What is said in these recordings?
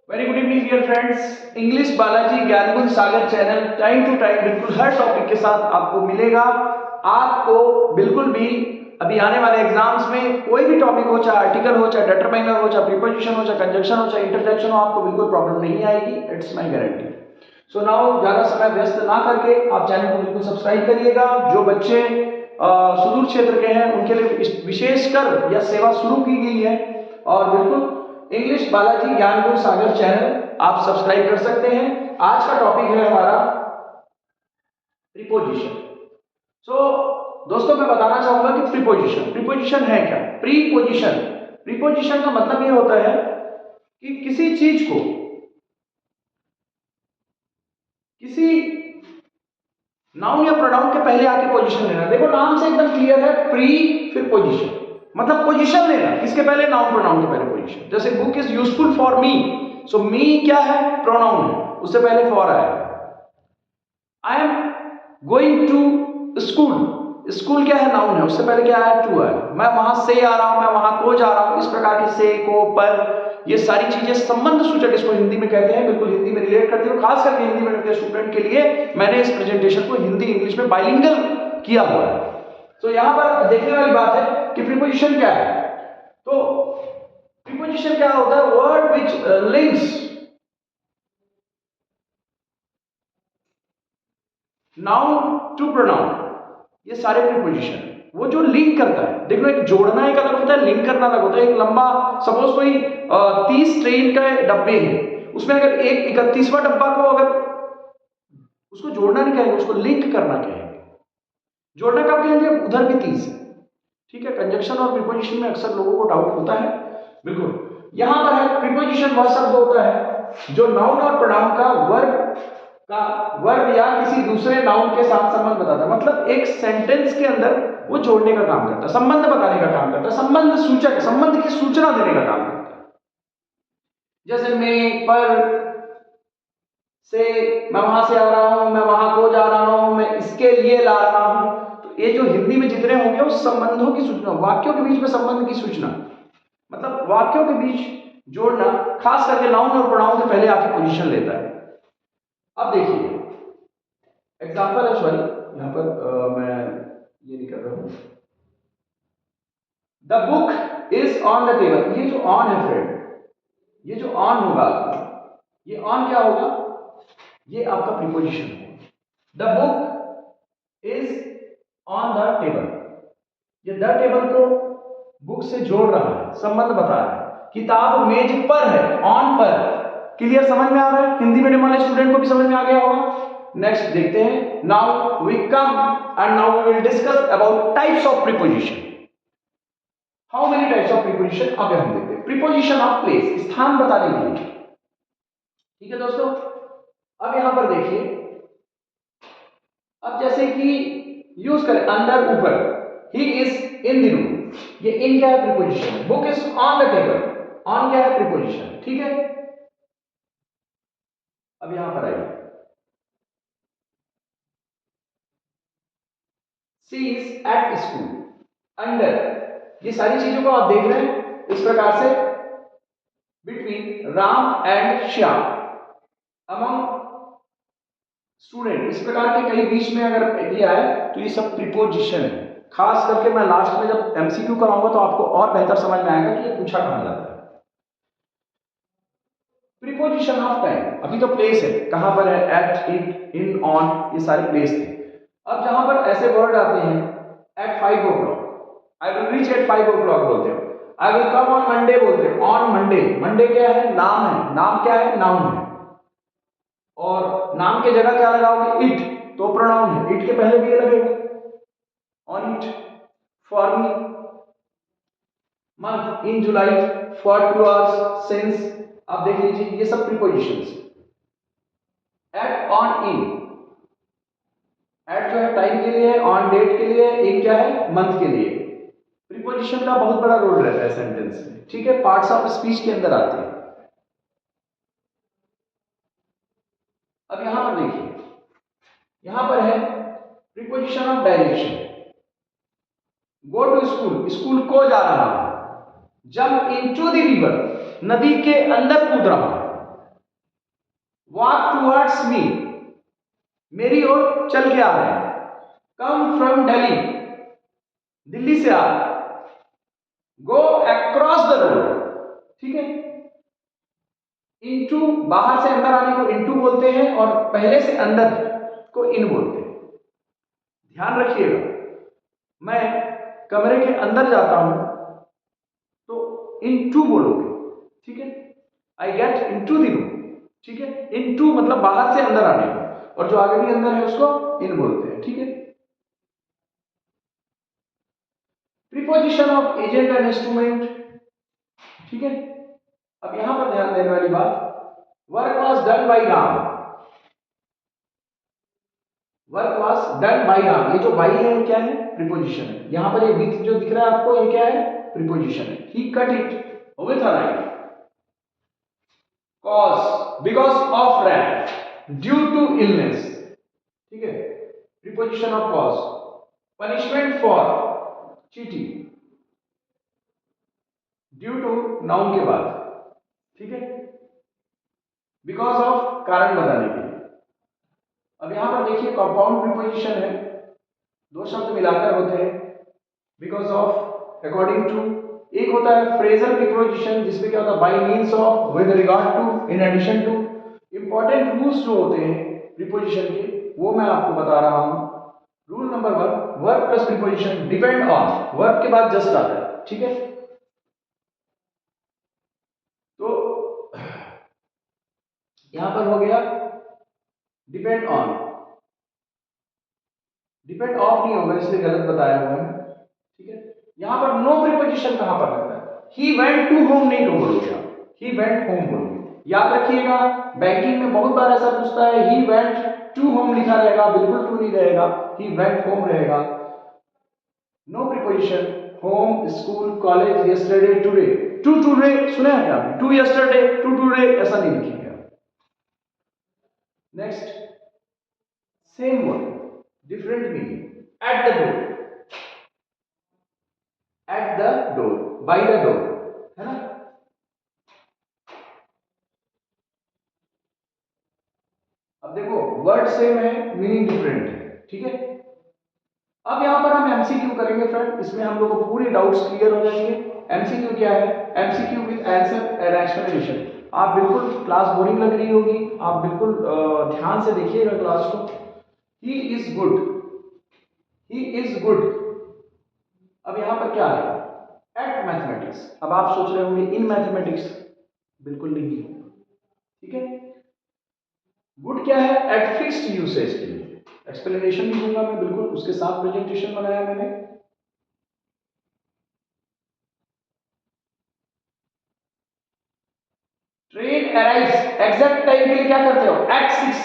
Very good evening dear friends. English Balaji Gyangun Sagar channel time to time बिल्कुल हर topic के साथ आपको मिलेगा। आपको बिल्कुल भी अभी आने वाले एग्जाम्स में कोई भी टॉपिक हो, चाहे आर्टिकल हो, चाहे डिटरमाइनर हो, चाहे प्रीपोजिशन हो, चाहे कंजंक्शन हो, चाहे इंटरजेक्शन हो, आपको बिल्कुल प्रॉब्लम नहीं आएगी। It's my guarantee. So now ज्यादा समय व्यस्त ना करके आप चैनल को बिल्कुल सब्सक्राइब करिएगा। जो बच्चे सुदूर क्षेत्र के हैं उनके लिए विशेषकर यह सेवा शुरू की गई है और बिल्कुल इंग्लिश बालाजी ज्ञानगुण सागर चैनल आप सब्सक्राइब कर सकते हैं। आज का टॉपिक है हमारा प्रीपोजिशन। दोस्तों मैं बताना चाहूंगा कि प्रीपोजिशन है क्या। प्रीपोजिशन का मतलब यह होता है कि किसी चीज को किसी नाउन या प्रोनाउन के पहले आके पोजीशन लेना। देखो नाम से एकदम क्लियर है, प्री फिर पोजीशन, मतलब पोजीशन लेना। किसके पहले? नाउन प्रोनाउन के पहले पोजीशन। जैसे book is useful for me, so me क्या है? प्रोनाउन है, उससे पहले फॉर आया। I am going to school क्या है? नाउन है, उससे पहले क्या आया? टू आया। मैं वहां से आ रहा हूं, मैं वहां को जा रहा हूं। इस प्रकार के से, को, पर, ये सारी चीजें संबंध सूचक इसको हिंदी में कहते हैं। बिल्कुल हिंदी में रिलेट करती हूँ, खास करके हिंदी मीडियम के स्टूडेंट के लिए मैंने इस प्रेजेंटेशन को हिंदी इंग्लिश में बाइलिंगुअल किया हुआ है। तो यहां पर देखने वाली बात है कि प्रीपोजिशन क्या है। तो प्रीपोजिशन क्या होता है? Word which links noun to pronoun, ये सारे प्रीपोजिशन वो जो लिंक करता है। देखो एक जोड़ना एक अलग होता है, लिंक करना अलग होता है। एक लंबा सपोज कोई 30 ट्रेन का डब्बे हैं, उसमें अगर एक 31वां डब्बा को अगर उसको जोड़ना नहीं कहेंगे, उसको लिंक करना कहेंगे। जोड़ना कब कहेंगे? उधर भी 30 है। ठीक है। कंजक्शन और प्रीपोजिशन में अक्सर लोगों को डाउट होता है। बिल्कुल यहां पर है प्रीपोजिशन वह शब्द होता है जो नाउन और प्रोनाउन का वर्ब या किसी दूसरे नाउन के साथ संबंध बताता है। मतलब एक सेंटेंस के अंदर वो जोड़ने का काम करता है, संबंध बताने का काम करता है, संबंध सूचक, संबंध की सूचना देने का काम करता है। जैसे मैं, पर, से, मैं वहां से आ रहा हूं, मैं वहां को जा रहा हूं, मैं इसके लिए ला रहा हूं। तो ये जो हिंदी में जितने होंगे वो संबंधों की सूचना, वाक्यों के बीच में संबंध की सूचना, मतलब वाक्यों के बीच जोड़ना, खास करके नाउन और प्रोनाउन के पहले आके पोजीशन लेता है। अब देखिए एग्जाम्पल है, सॉरी यहां पर मैं ये नहीं कर रहा हूं। The book is on the table, ये जो ऑन है फ्रेंड, ये जो ऑन होगा, ये ऑन क्या होगा? ये आपका प्रीपोजिशन होगा। The book is on the table, ये द टेबल को बुक से जोड़ रहा है, संबंध बता रहा है। किताब मेज पर है, ऑन पर। क्लियर, समझ में आ रहा है? हिंदी मीडियम वाले स्टूडेंट को भी समझ में आ गया होगा। नेक्स्ट देखते हैं। Now we come and now we will discuss about types of preposition. How many types of preposition? अब हम देखते हैं। प्रीपोजिशन ऑफ प्लेस, स्थान बताने के लिए। ठीक है दोस्तों, अब यहां पर देखिए, अब जैसे कि यूज करें अंदर, ऊपर, he is in the room, ये इन क्या है? प्रीपोजिशन है। Book is on the table, on क्या है? प्रीपोजिशन। ठीक है। अब यहां पर आइए, सी इज एट स्कूल, अंडर, ये सारी चीजों को आप देख रहे हैं इस प्रकार से। Between Ram and Shyam, among student, इस प्रकार के कई बीच में अगर दिया है तो ये सब प्रीपोजिशन है। खास करके मैं लास्ट में जब एमसीक्यू कराऊंगा तो आपको और बेहतर समझ में आएगा कि ये पूछा कहां जाता है। प्रीपोजिशन ऑफ टाइम, अभी तो प्लेस है, कहां पर है? एट, इट, इन, ऑन, ये सारे प्लेस थे। अब जहां पर ऐसे वर्ड आते हैं, at 5 o'clock, I will reach at 5 o'clock बोलते हो। I will come on Monday बोलते हो, ऑन मंडे। मंडे क्या है? नाम है, नाम क्या है? नाउन है। और नाम के जगह क्या लगाओगे? इट, तो प्रोनाउन है, इट के पहले भी ये लगेगा, on it. For me, month, in July, for 2 hours, since. आप देख लीजिए ये सब prepositions. At, on, in. At जो है टाइम के लिए, ऑन डेट के लिए, इन क्या है? मंथ के लिए। प्रीपोजिशन का बहुत बड़ा रोल रहता है सेंटेंस में। ठीक है, पार्ट्स ऑफ स्पीच के अंदर आते हैं। अब यहां पर देखिए, यहां पर है preposition of direction. Go to school, school को जा रहा हूं। जंप इनटू द रिवर, नदी के अंदर कूद रहा हूं। वॉक टूवर्ड्स मी, मेरी ओर चल के आ रहे हैं। कम फ्रॉम दिल्ली, दिल्ली से आ रहे हैं। गो अक्रॉस द रोड, ठीक है। इनटू, बाहर से अंदर आने को इनटू बोलते हैं और पहले से अंदर को इन बोलते हैं। ध्यान रखिएगा, मैं कमरे के अंदर जाता हूं तो इनटू बोलोगे, ठीक है। I get into the room, ठीक है। इनटू मतलब बाहर से अंदर आने को, और जो आगे भी अंदर है उसको इन बोलते हैं, ठीक है। Preposition of agent and instrument, ठीक है। अब यहां पर ध्यान देने वाली बात, work was done by Ram, work was done by Ram, ये जो बाई है क्या है? प्रीपोजिशन है। यहां पर ये विथ जो दिख रहा है आपको, ये क्या है? प्रीपोजिशन है। He cut it with a knife, cause because of rain, due to illness, ठीक है। Preposition of cause, punishment for cheating, due to noun के बाद, ठीक है। बिकॉज ऑफ कारण बताने के लिए। अब यहां पर देखिए कंपाउंड प्रीपोजिशन है, दो शब्द मिलाकर होते हैं। बिकॉज ऑफ, अकॉर्डिंग टू, एक होता है फ्रेजल प्रीपोजिशन जिसमें क्या होता है? By means of, with regard to, in addition to. Important rules जो होते हैं प्रीपोजिशन के, वो मैं आपको बता रहा हूं। Rule number 1, verb plus preposition depend on, verb के बाद जस्ट आता है, ठीक है। तो यहां पर हो गया डिपेंड ऑन, डिपेंड ऑफ नहीं होगा इसलिए गलत बताया हुआ है, ठीक है। यहां पर नो प्रीपोजिशन कहां पर लगता है? ही वेंट टू होम नहीं को बोलोगे आप, ही वेंट होम बोलोगे। याद रखिएगा, बैंकिंग में बहुत बार ऐसा पूछता है, ही वेंट टू होम लिखा रहेगा, बिल्कुल टू नहीं रहेगा, ही वेंट होम रहेगा। No preposition, home, school, college, yesterday, today. To today सुना है क्या? टू यस्टरडे, टू टुडे ऐसा नहीं लिखेंगे। Next, same word, different meaning. At the door, at the door, by the door, है ना। अब देखो, वर्ड सेम है, मीनिंग डिफरेंट है, ठीक है। अब यहां पर हम एमसीक्यू करेंगे फ्रेंड, इसमें हम लोग को पूरे डाउट्स क्लियर हो जाएंगे। एमसीक्यू क्या है? MCQ with answer and explanation. आप बिल्कुल, क्लास बोरिंग लग रही होगी, आप बिल्कुल ध्यान से देखिएगा क्लास को। He is good, he is good. अब यहां पर क्या है? At mathematics. अब आप सोच रहे होंगे इन मैथमेटिक्स, बिल्कुल नहीं, ठीक है। गुड क्या है? एट फिक्स्ड यूसेज के लिए। एक्सप्लेनेशन भी दूंगा मैं, बिल्कुल उसके साथ प्रेजेंटेशन बनाया मैंने। ट्रेन अराइव्स, एग्जैक्ट टाइम के लिए क्या करते हो? एट 6,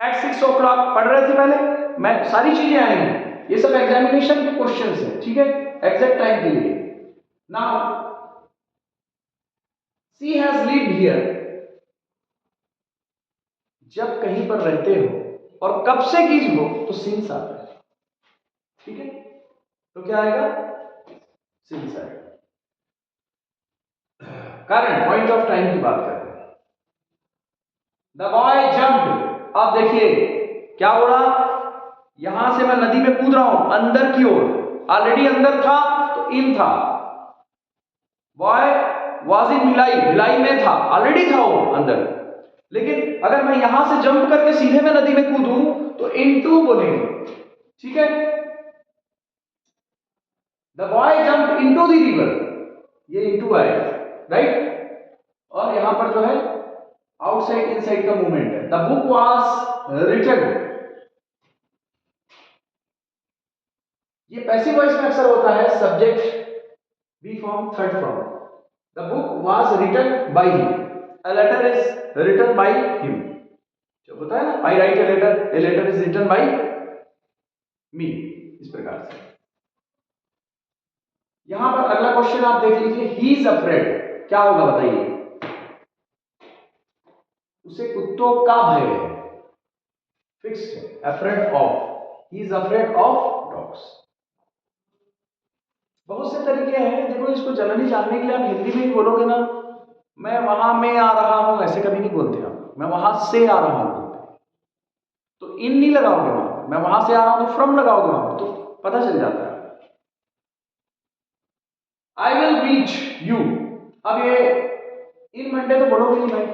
एट 6 ओ क्लॉक पढ़ रहे थे पहले, मैं सारी चीजें आएंगी, ये सब एग्जामिनेशन के क्वेश्चंस है, ठीक है। एग्जैक्ट टाइम के लिए। Now see has lived here, जब कहीं पर रहते हो और कब से की हो तो सिंस आता है, ठीक है। तो क्या आएगा? सिंस आएगा। कारण, पॉइंट ऑफ टाइम की बात करते हैं। द बॉय जंप्ड, अब देखिए क्या बोला, यहां से मैं नदी में कूद रहा हूं अंदर की ओर, ऑलरेडी अंदर था तो इन था। Boy was in Bhilai, Bhilai में था, ऑलरेडी था वो अंदर। लेकिन अगर मैं यहां से जंप करके सीधे मैं नदी में कूदूं तो इनटू बोलेंगे, ठीक है। The boy jumped into the river, ये इनटू आएगा, राइट। और यहां पर जो है आउटसाइड इनसाइड का मूवमेंट है। द बुक वाज रिटन, ये पैसिव वॉइस में अक्सर होता है, subject be form, third form. The book was written by him, a letter is written by him. जो होता है ना, I write a letter is written by me, इस प्रकार से। यहां पर अगला क्वेश्चन आप देख लीजिए, ही इज अफ्रेड, क्या होगा बताइए? उसे कुत्तों का भय है, फिक्स्ड है, afraid of, he is afraid of dogs. बहुत से तरीके हैं, देखो इसको जनरली जानने के लिए आप हिंदी में ही बोलोगे ना, मैं वहां में आ रहा हूं, ऐसे कभी नहीं बोलते आप, मैं वहां से आ रहा हूं, तो इन नहीं लगाओगे वहां पर, मैं वहां से आ रहा हूं तो फ्रॉम लगाओगे वहां पर, तो पता चल जाता है। आई विल रीच यू, अब ये इन मंडे तो बोलोगे नहीं भाई,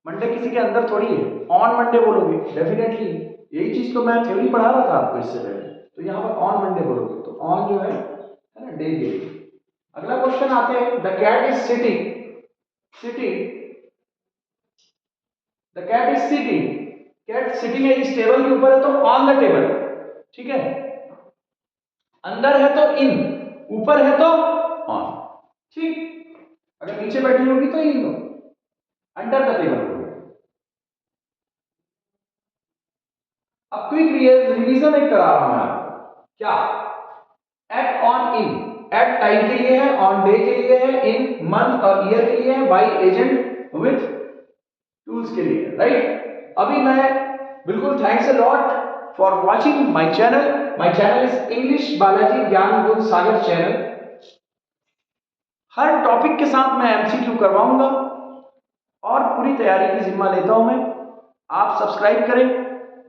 मंडे किसी के अंदर थोड़ी है, ऑन मंडे बोलोगे डेफिनेटली। यही चीज तो मैं थ्योरी पढ़ा रहा था आपको इससे पहले, तो यहाँ पर ऑन मंडे बोलोगे, तो ऑन जो है ना डे के। अगला क्वेश्चन आते हैं, the cat is sitting, the cat is sitting, cat sitting है इस टेबल के ऊपर है तो ऑन द टेबल, ठीक है। अंदर है तो इन, ऊपर है तो ऑन, ठीक। अगर नीचे बैठी होगी तो इन दो, अंडर द टेबल होगी। अब क्विक रिवीजन एक करा रहा हूं मैं आपको, क्या at on in, at time के लिए है, ऑन डे के लिए है, इन मंथ और ईयर के लिए है, बाई एजेंट विथ टूल्स के लिए, राइट। अभी मैं बिल्कुल thanks a lot for watching my channel is English Balaji ज्ञान गुण सागर चैनल। हर टॉपिक के साथ मैं एमसीक्यू करवाऊंगा और पूरी तैयारी की जिम्मा लेता हूं मैं। आप सब्सक्राइब करें,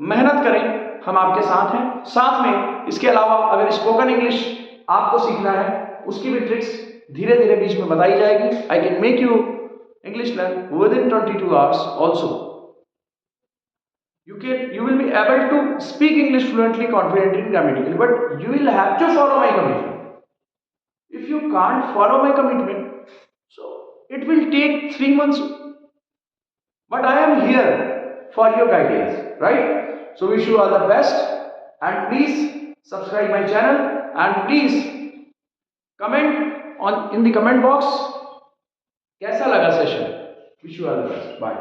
मेहनत करें, हम आपके साथ हैं। साथ में इसके अलावा अगर स्पोकन इंग्लिश आपको सीखना है, उसकी भी ट्रिक्स धीरे धीरे बीच में बताई जाएगी। I can make you English learn with in 22 hours also. You will be able to speak English fluently, confidently, grammatically, but you will have to follow my commitment. If you can't follow my commitment, so it will take 3 months, but I am here for your guidance, right? So wish you all the best, and please subscribe my channel, and please comment in the comment box कैसा लगा सेशन। Wish you all the best, bye.